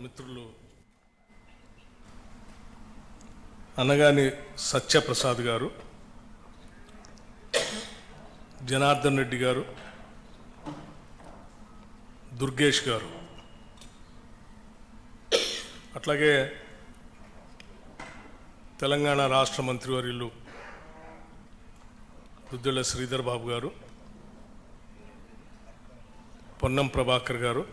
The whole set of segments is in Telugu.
మిత్రులు అనగాని సత్యప్రసాద్ గారు, జనార్దన్ రెడ్డి గారు, దుర్గేష్ గారు, అట్లాగే తెలంగాణ రాష్ట్ర మంత్రివర్యులు దుద్దిళ్ల శ్రీధర్ బాబు గారు, పొన్నం ప్రభాకర్ గారు,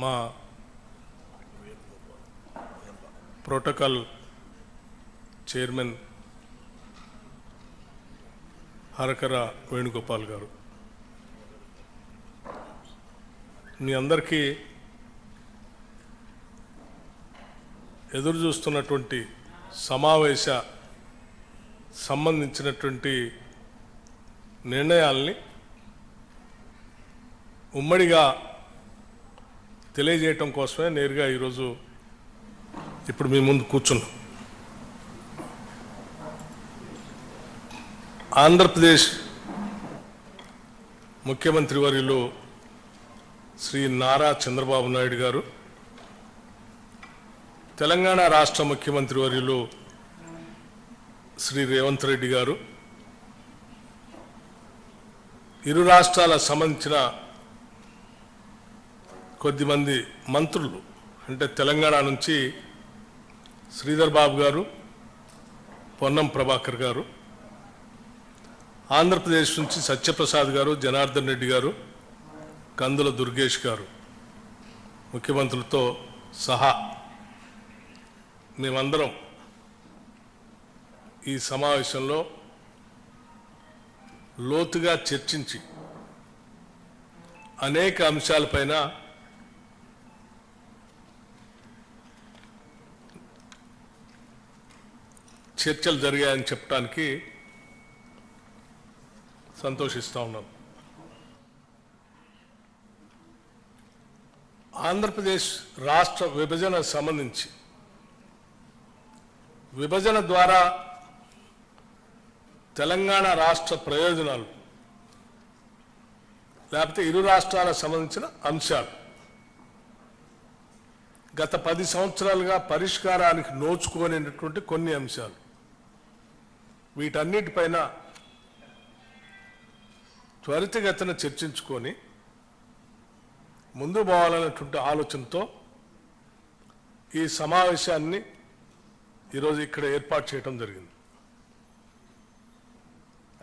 మా ప్రోటోకాల్ చైర్మన్ హరకర వేణుగోపాల్ గారు, మీ అందరికీ ఎదురు చూస్తున్నటువంటి సమావేశ సంబంధించినటువంటి నిర్ణయాల్ని ఉమ్మడిగా తెలియజేయటం కోసమే నేరుగా ఈరోజు ఇప్పుడు మీ ముందు కూర్చున్నాం. ఆంధ్రప్రదేశ్ ముఖ్యమంత్రి వర్యులు శ్రీ నారా చంద్రబాబు నాయుడు గారు, తెలంగాణ రాష్ట్ర ముఖ్యమంత్రి వర్యులు శ్రీ రేవంత్ రెడ్డి గారు, ఇరు రాష్ట్రాలకు సంబంధించిన కొద్దిమంది మంత్రులు, అంటే తెలంగాణ నుంచి శ్రీధర్ బాబు గారు, పొన్నం ప్రభాకర్ గారు, ఆంధ్రప్రదేశ్ నుంచి సత్యప్రసాద్ గారు, జనార్దన్ రెడ్డి గారు, కందుల దుర్గేష్ గారు, ముఖ్యమంత్రులతో సహా మేమందరం ఈ సమావేశంలో లోతుగా చర్చించి అనేక అంశాలపైన చర్చలు జరిగాయని చెప్పడానికి సంతోషిస్తూ ఉన్నాను. ఆంధ్రప్రదేశ్ రాష్ట్ర విభజన సంబంధించి విభజన ద్వారా తెలంగాణ రాష్ట్ర ప్రయోజనాలు లేకపోతే ఇరు రాష్ట్రాలకు సంబంధించిన అంశాలు గత 10 సంవత్సరాలుగా పరిష్కారానికి నోచుకోలేనటువంటి కొన్ని అంశాలు, వీటన్నిటిపైన త్వరితగతిన చర్చించుకొని ముందు పోవాలనేటువంటి ఆలోచనతో ఈ సమావేశాన్ని ఈరోజు ఇక్కడ ఏర్పాటు చేయడం జరిగింది.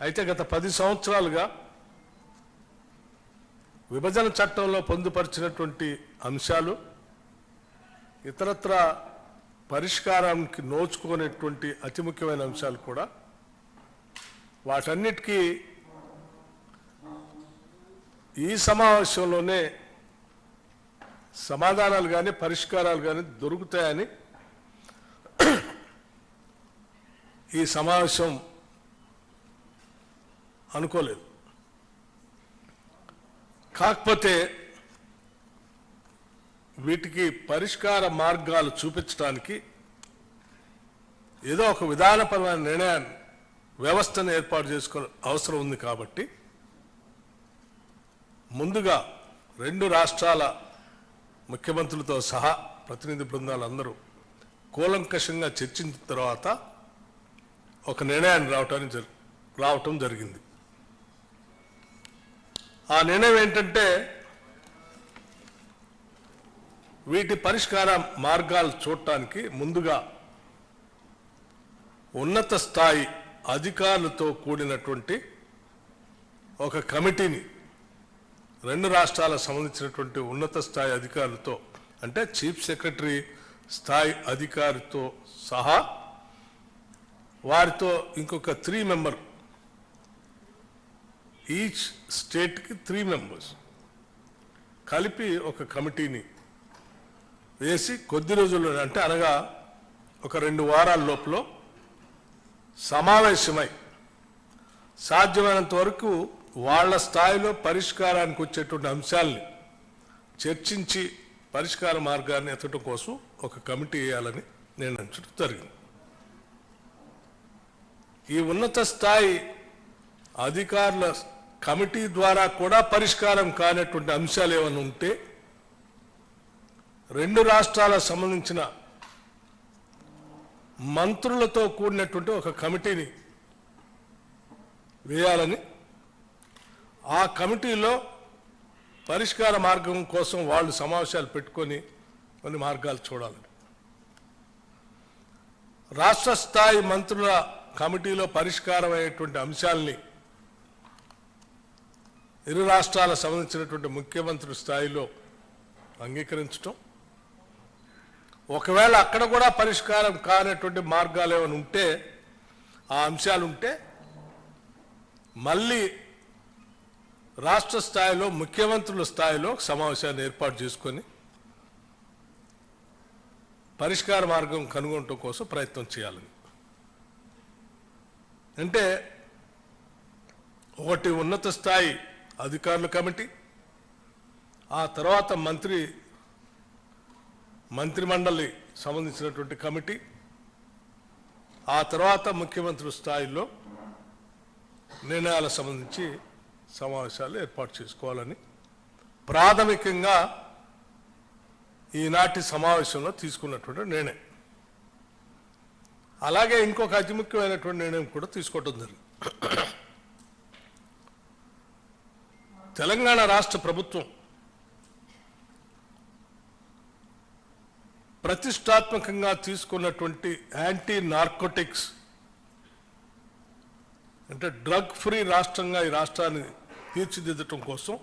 అయితే గత 10 సంవత్సరాలుగా విభజన చట్టంలో పొందుపరిచినటువంటి అంశాలు ఇతరత్ర పరిష్కారానికి నోచుకునేటువంటి అతి ముఖ్యమైన అంశాలు కూడా వాటన్నిటికీ ఈ సమావేశంలోనే సమాధానాలు కానీ పరిష్కారాలు కానీ దొరుకుతాయని ఈ సమావేశం అనుకోలేదు. కాకపోతే వీటికి పరిష్కార మార్గాలు చూపించడానికి ఏదో ఒక విధానపరమైన నిర్ణయాన్ని వ్యవస్థను ఏర్పాటు చేసుకునే అవసరం ఉంది. కాబట్టి ముందుగా 2 రాష్ట్రాల ముఖ్యమంత్రులతో సహా ప్రతినిధి బృందాలు అందరూ కూలంకషంగా చర్చించిన తర్వాత ఒక నిర్ణయాన్ని రావటం జరిగింది. ఆ నిర్ణయం ఏంటంటే, వీటి పరిష్కార మార్గాలు చూడటానికి ముందుగా ఉన్నత స్థాయి అధికారులతో కూడినటువంటి ఒక కమిటీని 2 రాష్ట్రాలకు సంబంధించినటువంటి ఉన్నత స్థాయి అధికారులతో, అంటే చీఫ్ సెక్రటరీ స్థాయి అధికారితో సహా వారితో ఇంకొక 3 మెంబర్, ఈచ్ స్టేట్కి 3 మెంబర్స్ కలిపి ఒక కమిటీని వేసి కొద్ది రోజుల్లో, అంటే అనగా ఒక 2 వారాల లోపల సమావేశమై సాధ్యమైనంత వరకు వాళ్ళ స్థాయిలో పరిష్కారానికి వచ్చేటువంటి అంశాలని చర్చించి పరిష్కార మార్గాన్ని ఎత్తడం కోసం ఒక కమిటీ వేయాలని నిర్ణయించడం జరిగింది. ఈ ఉన్నత స్థాయి అధికారుల కమిటీ ద్వారా కూడా పరిష్కారం కానటువంటి అంశాలు ఏమైనా ఉంటే రెండు రాష్ట్రాలకు సంబంధించిన మంత్రులతో కూడినటువంటి ఒక కమిటీని వేయాలని, ఆ కమిటీలో పరిష్కార మార్గం కోసం వాళ్ళు సమావేశాలు పెట్టుకొని కొన్ని మార్గాలు చూడాలని, రాష్ట్ర స్థాయి మంత్రుల కమిటీలో పరిష్కారం అయ్యేటువంటి అంశాలని ఇరు రాష్ట్రాలకు సంబంధించినటువంటి ముఖ్యమంత్రి స్థాయిలో అంగీకరించడం, ఒకవేళ అక్కడ కూడా పరిష్కారం కానటువంటి మార్గాలు ఏమైనా ఉంటే, ఆ అంశాలు ఉంటే మళ్ళీ రాష్ట్ర స్థాయిలో ముఖ్యమంత్రుల స్థాయిలో సమావేశాన్ని ఏర్పాటు చేసుకొని పరిష్కార మార్గం కనుగొనడం కోసం ప్రయత్నం చేయాలని. అంటే ఒకటి ఉన్నత స్థాయి అధికారుల కమిటీ, ఆ తర్వాత మంత్రిమండలి సంబంధించినటువంటి కమిటీ, ఆ తర్వాత ముఖ్యమంత్రి స్థాయిలో నిర్ణయాలకు సంబంధించి సమావేశాలు ఏర్పాటు చేసుకోవాలని ప్రాథమికంగా ఈనాటి సమావేశంలో తీసుకున్నటువంటి నిర్ణయం. అలాగే ఇంకొక అతి ముఖ్యమైనటువంటి నిర్ణయం కూడా తీసుకోవడం జరిగింది. తెలంగాణ రాష్ట్ర ప్రభుత్వం ప్రతిష్టాత్మకంగా తీసుకున్నటువంటి యాంటీ నార్కోటిక్స్ అంటే డ్రగ్ ఫ్రీ రాష్ట్రంగా ఈ రాష్ట్రాన్ని తీర్చిదిద్దటం కోసం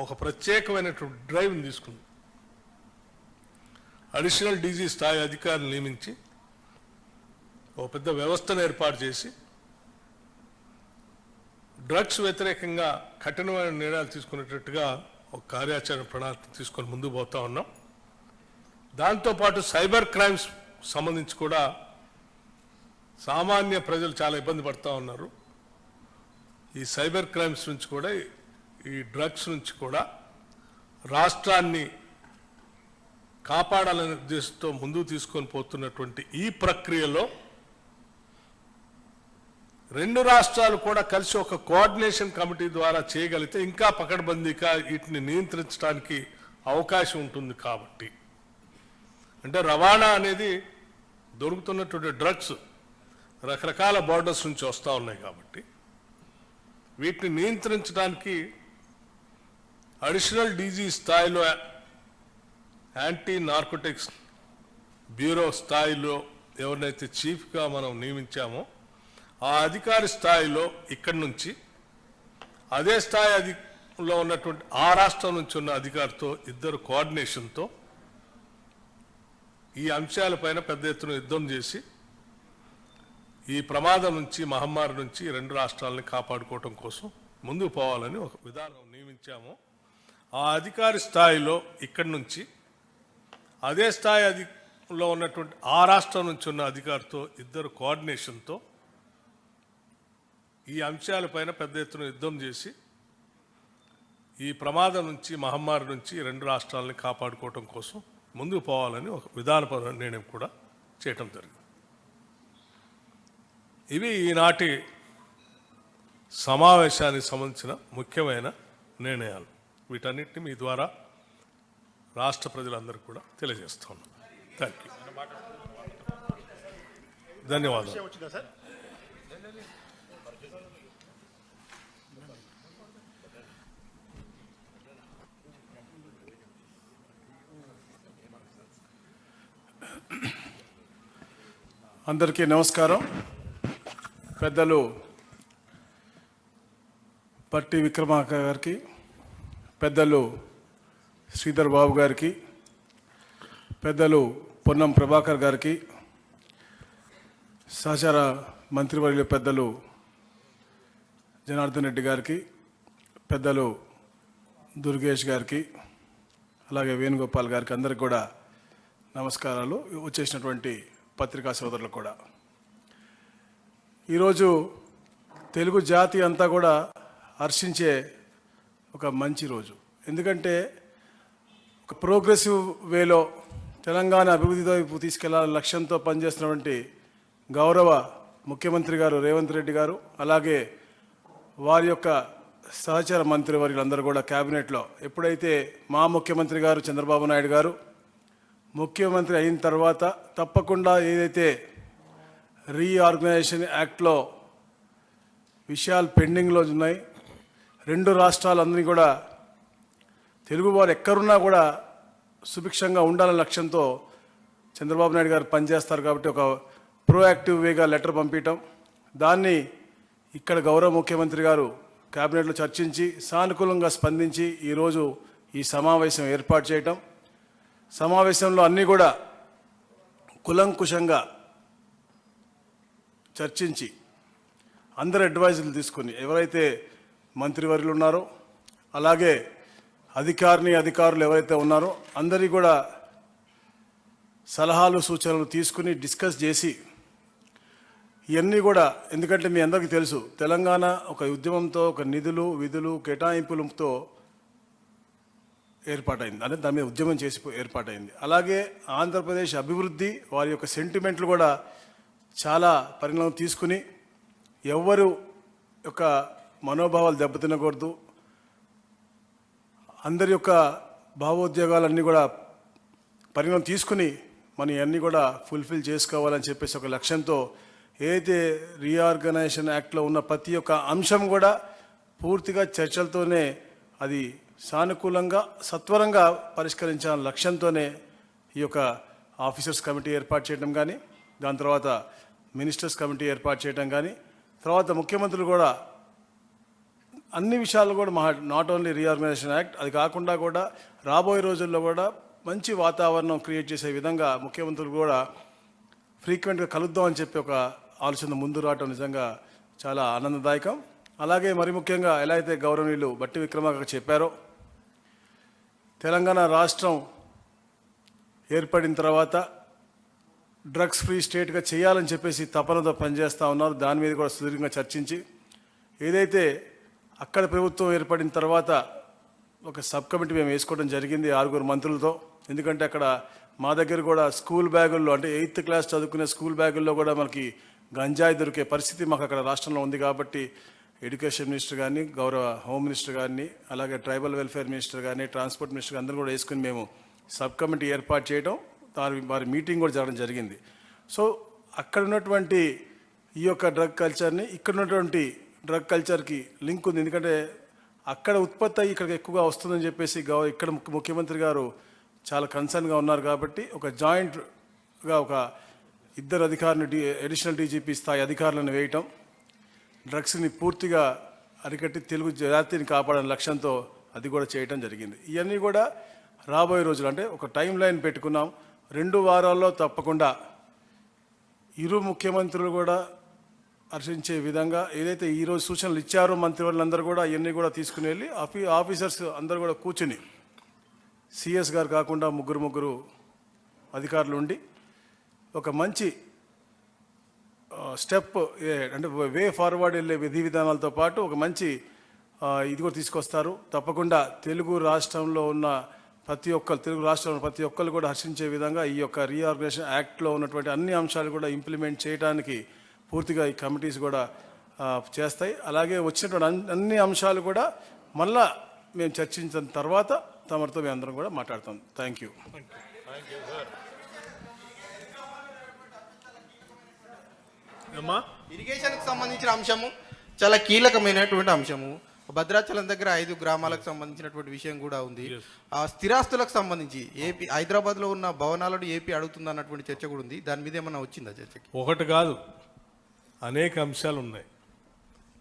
ఒక ప్రత్యేకమైనటువంటి డ్రైవ్ని తీసుకుంది. అడిషనల్ డీజీ స్థాయి అధికారులు నియమించి ఒక పెద్ద వ్యవస్థను ఏర్పాటు చేసి డ్రగ్స్ వ్యతిరేకంగా కఠినమైన నిర్ణయాలు తీసుకునేటట్టుగా ఒక కార్యాచరణ ప్రణాళిక తీసుకొని ముందుకు పోతా ఉన్నాం. దాంతోపాటు సైబర్ క్రైమ్స్ సంబంధించి కూడా సామాన్య ప్రజలు చాలా ఇబ్బంది పడుతూ ఉన్నారు. ఈ సైబర్ క్రైమ్స్ నుంచి కూడా, ఈ డ్రగ్స్ నుంచి కూడా రాష్ట్రాన్ని కాపాడాలనే ఉద్దేశంతో ముందుకు తీసుకొని పోతున్నటువంటి ఈ ప్రక్రియలో రెండు రాష్ట్రాలు కూడా కలిసి ఒక కోఆర్డినేషన్ కమిటీ ద్వారా చేయగలిగితే ఇంకా పకడ్బందీగా వీటిని నియంత్రించడానికి అవకాశం ఉంటుంది. కాబట్టి అంటే రవాణా అనేది దొరుకుతున్నటువంటి డ్రగ్స్ రకరకాల బోర్డర్స్ నుంచి వస్తూ ఉన్నాయి. కాబట్టి వీటిని నియంత్రించడానికి అడిషనల్ డీజీ స్థాయిలో యాంటీ నార్కోటిక్స్ బ్యూరో స్థాయిలో ఎవరినైతే చీఫ్గా మనం నియమించామో ఆ అధికారి స్థాయిలో ఇక్కడి నుంచి అదే స్థాయిలో ఉన్నటువంటి ఆ రాష్ట్రం నుంచి ఉన్న అధికారితో ఇద్దరు కోఆర్డినేషన్తో ఈ అంశాలపైన పెద్ద ఎత్తున యుద్ధం చేసి ఈ ప్రమాదం నుంచి, మహమ్మారి నుంచి రెండు రాష్ట్రాలని కాపాడుకోవటం కోసం ముందుకు పోవాలని ఒక విధానం నియమించాము. ఆ అధికారి స్థాయిలో ఇక్కడి నుంచి అదే స్థాయిలో ఉన్నటువంటి ఆ రాష్ట్రం నుంచి ఉన్న అధికారితో ఇద్దరు కోఆర్డినేషన్తో ఈ అంశాలపైన పెద్ద ఎత్తున యుద్ధం చేసి ఈ ప్రమాదం నుంచి, మహమ్మారి నుంచి రెండు రాష్ట్రాలని కాపాడుకోవటం కోసం ముందుకు పోవాలని ఒక విధానపరమైన నిర్ణయం కూడా చేయటం జరిగింది. ఇవి ఈనాటి సమావేశానికి సంబంధించిన ముఖ్యమైన నిర్ణయాలు. వీటన్నిటిని మీ ద్వారా రాష్ట్ర ప్రజలందరికీ కూడా తెలియజేస్తున్నాను. Thank you. ధన్యవాదాలు. అందరికీ నమస్కారం. పెద్దలు పట్టి విక్రమార్క గారికి, పెద్దలు శ్రీధర్ బాబు గారికి, పెద్దలు పొన్నం ప్రభాకర్ గారికి, సహచార మంత్రివర్యులు పెద్దలు జనార్దన్ రెడ్డి గారికి, పెద్దలు దుర్గేష్ గారికి, అలాగే వేణుగోపాల్ గారికి అందరికి కూడా నమస్కారాలు. వచ్చేసినటువంటి పత్రికా సోదరులు కూడా. ఈరోజు తెలుగు జాతి అంతా కూడా హర్షించే ఒక మంచి రోజు. ఎందుకంటే ఒక ప్రోగ్రెసివ్ వేలో తెలంగాణ అభివృద్ధి వైపు తీసుకెళ్లాలని లక్ష్యంతో పనిచేస్తున్నటువంటి గౌరవ ముఖ్యమంత్రి గారు రేవంత్ రెడ్డి గారు, అలాగే వారి యొక్క సహచర మంత్రివర్యులందరూ కూడా క్యాబినెట్లో ఎప్పుడైతే మా ముఖ్యమంత్రి గారు చంద్రబాబు నాయుడు గారు ముఖ్యమంత్రి అయిన తర్వాత తప్పకుండా ఏదైతే రీఆర్గనైజేషన్ యాక్ట్లో విషయాలు పెండింగ్లో ఉన్నాయి, రెండు రాష్ట్రాలందరినీ కూడా తెలుగువారు ఎక్కడున్నా కూడా సుభిక్షంగా ఉండాలనే లక్ష్యంతో చంద్రబాబు నాయుడు గారు పనిచేస్తారు కాబట్టి ఒక ప్రోయాక్టివ్ వేగా లెటర్ పంపించడం, దాన్ని ఇక్కడ గౌరవ ముఖ్యమంత్రి గారు కేబినెట్లో చర్చించి సానుకూలంగా స్పందించి ఈరోజు ఈ సమావేశం ఏర్పాటు చేయటం, సమావేశంలో అన్నీ కూడా కులంకుశంగా చర్చించి అందరు అడ్వైజులు తీసుకుని ఎవరైతే మంత్రివర్యులు ఉన్నారో అలాగే అధికారులు ఎవరైతే ఉన్నారో అందరి కూడా సలహాలు సూచనలు తీసుకుని డిస్కస్ చేసి ఇవన్నీ కూడా, ఎందుకంటే మీ అందరికీ తెలుసు తెలంగాణ ఒక ఉద్యమంతో ఒక నిధులు విధులు కేటాయింపులతో ఏర్పాటైంది, అంటే దాని మీద ఉద్యమం చేసి ఏర్పాటైంది. అలాగే ఆంధ్రప్రదేశ్ అభివృద్ధి వారి యొక్క సెంటిమెంట్లు కూడా చాలా పరిణామం తీసుకుని ఎవరు యొక్క మనోభావాలు దెబ్బతినకూడదు, అందరి యొక్క భావోద్వేగాలన్నీ కూడా పరిణామం తీసుకుని మనం ఇవన్నీ కూడా ఫుల్ఫిల్ చేసుకోవాలని చెప్పేసి ఒక లక్ష్యంతో ఏదైతే రీఆర్గనైజేషన్ యాక్ట్లో ఉన్న ప్రతి ఒక్క అంశం కూడా పూర్తిగా చర్చలతోనే అది సానుకూలంగా సత్వరంగా పరిష్కరించాలనే లక్ష్యంతోనే ఈ యొక్క ఆఫీసర్స్ కమిటీ ఏర్పాటు చేయడం కానీ, దాని తర్వాత మినిస్టర్స్ కమిటీ ఏర్పాటు చేయడం కానీ, తర్వాత ముఖ్యమంత్రులు కూడా అన్ని విషయాలు కూడా నాట్ ఓన్లీ రీఆర్గనైజేషన్ యాక్ట్, అది కాకుండా కూడా రాబోయే రోజుల్లో కూడా మంచి వాతావరణం క్రియేట్ చేసే విధంగా ముఖ్యమంత్రులు కూడా ఫ్రీక్వెంట్గా కలుద్దామని చెప్పి ఒక ఆలోచన ముందు రావటం నిజంగా చాలా ఆనందదాయకం. అలాగే మరి ముఖ్యంగా ఎలా అయితే గౌరవనీయులు బట్టి విక్రమార్క చెప్పారో, తెలంగాణ రాష్ట్రం ఏర్పడిన తర్వాత డ్రగ్స్ ఫ్రీ స్టేట్గా చేయాలని చెప్పేసి తపనతో పనిచేస్తూ ఉన్నారు. దాని మీద కూడా సుదీర్ఘంగా చర్చించి ఏదైతే అక్కడ ప్రభుత్వం ఏర్పడిన తర్వాత ఒక సబ్ కమిటీ మేము వేసుకోవడం జరిగింది 6 మంత్రులతో. ఎందుకంటే అక్కడ మా దగ్గర కూడా స్కూల్ బ్యాగుల్లో, అంటే 8th క్లాస్ చదువుకునే స్కూల్ బ్యాగుల్లో కూడా మనకి గంజాయి దొరికే పరిస్థితి మాకు అక్కడ రాష్ట్రంలో ఉంది. కాబట్టి ఎడ్యుకేషన్ మినిస్టర్ కానీ, గౌరవ హోమ్ మినిస్టర్ కానీ, అలాగే ట్రైబల్ వెల్ఫేర్ మినిస్టర్ కానీ, ట్రాన్స్పోర్ట్ మినిస్టర్ అందరూ కూడా వేసుకుని మేము సబ్ కమిటీ ఏర్పాటు చేయడం, వారి మీటింగ్ కూడా జరగడం జరిగింది. సో అక్కడ ఉన్నటువంటి ఈ యొక్క డ్రగ్ కల్చర్ని ఇక్కడ ఉన్నటువంటి డ్రగ్ కల్చర్కి లింక్ ఉంది. ఎందుకంటే అక్కడ ఉత్పత్తి అయ్యి ఇక్కడికి ఎక్కువగా వస్తుందని చెప్పేసి ఇక్కడ ముఖ్యమంత్రి గారు చాలా కన్సర్న్గా ఉన్నారు. కాబట్టి ఒక జాయింట్గా ఒక 2 అధికారులను అడిషనల్ డీజీపీ స్థాయి అధికారులను వేయటం, డ్రగ్స్ని పూర్తిగా అరికట్టి తెలుగు జాతిని కాపాడని లక్ష్యంతో అది కూడా చేయటం జరిగింది. ఇవన్నీ కూడా రాబోయే రోజులు, అంటే ఒక టైం లైన్ పెట్టుకున్నాం. 2 వారాల్లో తప్పకుండా ఇరు ముఖ్యమంత్రులు కూడా హర్షించే విధంగా ఏదైతే ఈరోజు సూచనలు ఇచ్చారో మంత్రివర్యులందరూ కూడా ఇవన్నీ కూడా తీసుకుని వెళ్ళి ఆఫీసర్స్ అందరూ కూడా కూర్చుని, సిఎస్ గారు కాకుండా ముగ్గురు అధికారులు ఉండి ఒక మంచి స్టెప్, అంటే వే ఫార్వర్డ్ వెళ్ళే విధి విధానాలతో పాటు ఒక మంచి ఇది కూడా తీసుకొస్తారు. తప్పకుండా తెలుగు రాష్ట్రంలో ఉన్న తెలుగు రాష్ట్రంలో ప్రతి ఒక్కరు కూడా హర్షించే విధంగా ఈ యొక్క రీఆర్గనైజేషన్ యాక్ట్లో ఉన్నటువంటి అన్ని అంశాలు కూడా ఇంప్లిమెంట్ చేయడానికి పూర్తిగా ఈ కమిటీస్ కూడా చేస్తాయి. అలాగే వచ్చినటువంటి అన్ని అంశాలు కూడా మళ్ళా మేము చర్చించిన తర్వాత తమరితో మేము అందరం కూడా మాట్లాడతాం. Thank you. ఇరిగేషన్కి సంబంధించిన అంశము చాలా కీలకమైనటువంటి అంశము. భద్రాచలం దగ్గర 5 గ్రామాలకు సంబంధించినటువంటి విషయం కూడా ఉంది. ఆ స్థిరాస్తులకు సంబంధించి ఏపీ హైదరాబాద్లో ఉన్న భవనాలను ఏపీ అడుగుతుంది అన్నటువంటి చర్చ కూడా ఉంది. దాని మీద ఏమన్నా వచ్చిందా చర్చకి? ఒకటి కాదు, అనేక అంశాలు ఉన్నాయి.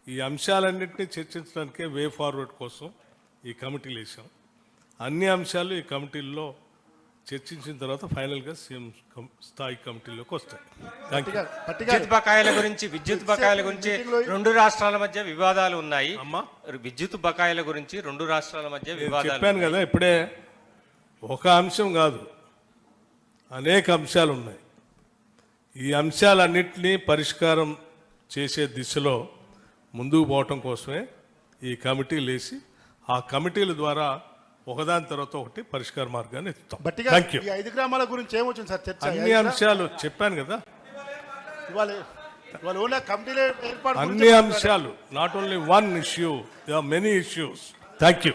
ఈ అంశాలన్నింటినీ చర్చించడానికే వే ఫార్వర్డ్ కోసం ఈ కమిటీలు వేసాం. అన్ని అంశాలు ఈ కమిటీల్లో చర్చించిన తర్వాత ఫైనల్గా సీఎం స్థాయి కమిటీలోకి వస్తాయి. విద్యుత్ బకాయిల గురించి 2 రాష్ట్రాల మధ్య వివాదాలు ఉన్నాయి. విద్యుత్ బకాయిల గురించి 2 రాష్ట్రాల మధ్య వివాదాలు చెప్పాను కదా ఇప్పుడే. ఒక అంశం కాదు, అనేక అంశాలు ఉన్నాయి. ఈ అంశాలన్నింటినీ పరిష్కారం చేసే దిశలో ముందుకు పోవటం కోసమే ఈ కమిటీలు వేసి ఆ కమిటీల ద్వారా ఒకదాని తర్వాత ఒకటి పరిష్కార మార్గాన్ని ఇస్తాం. ఈ 5 గ్రామాల గురించి ఏమొచ్చింది సార్ చర్చ? అన్ని అంశాలు చెప్పాను కదా. ఇవాళ వాళ్ళు ఓన్లీ కమిటీలో ఏర్పాటు గురించి అన్ని అంశాలు, not only one issue, they are many issues. Thank you.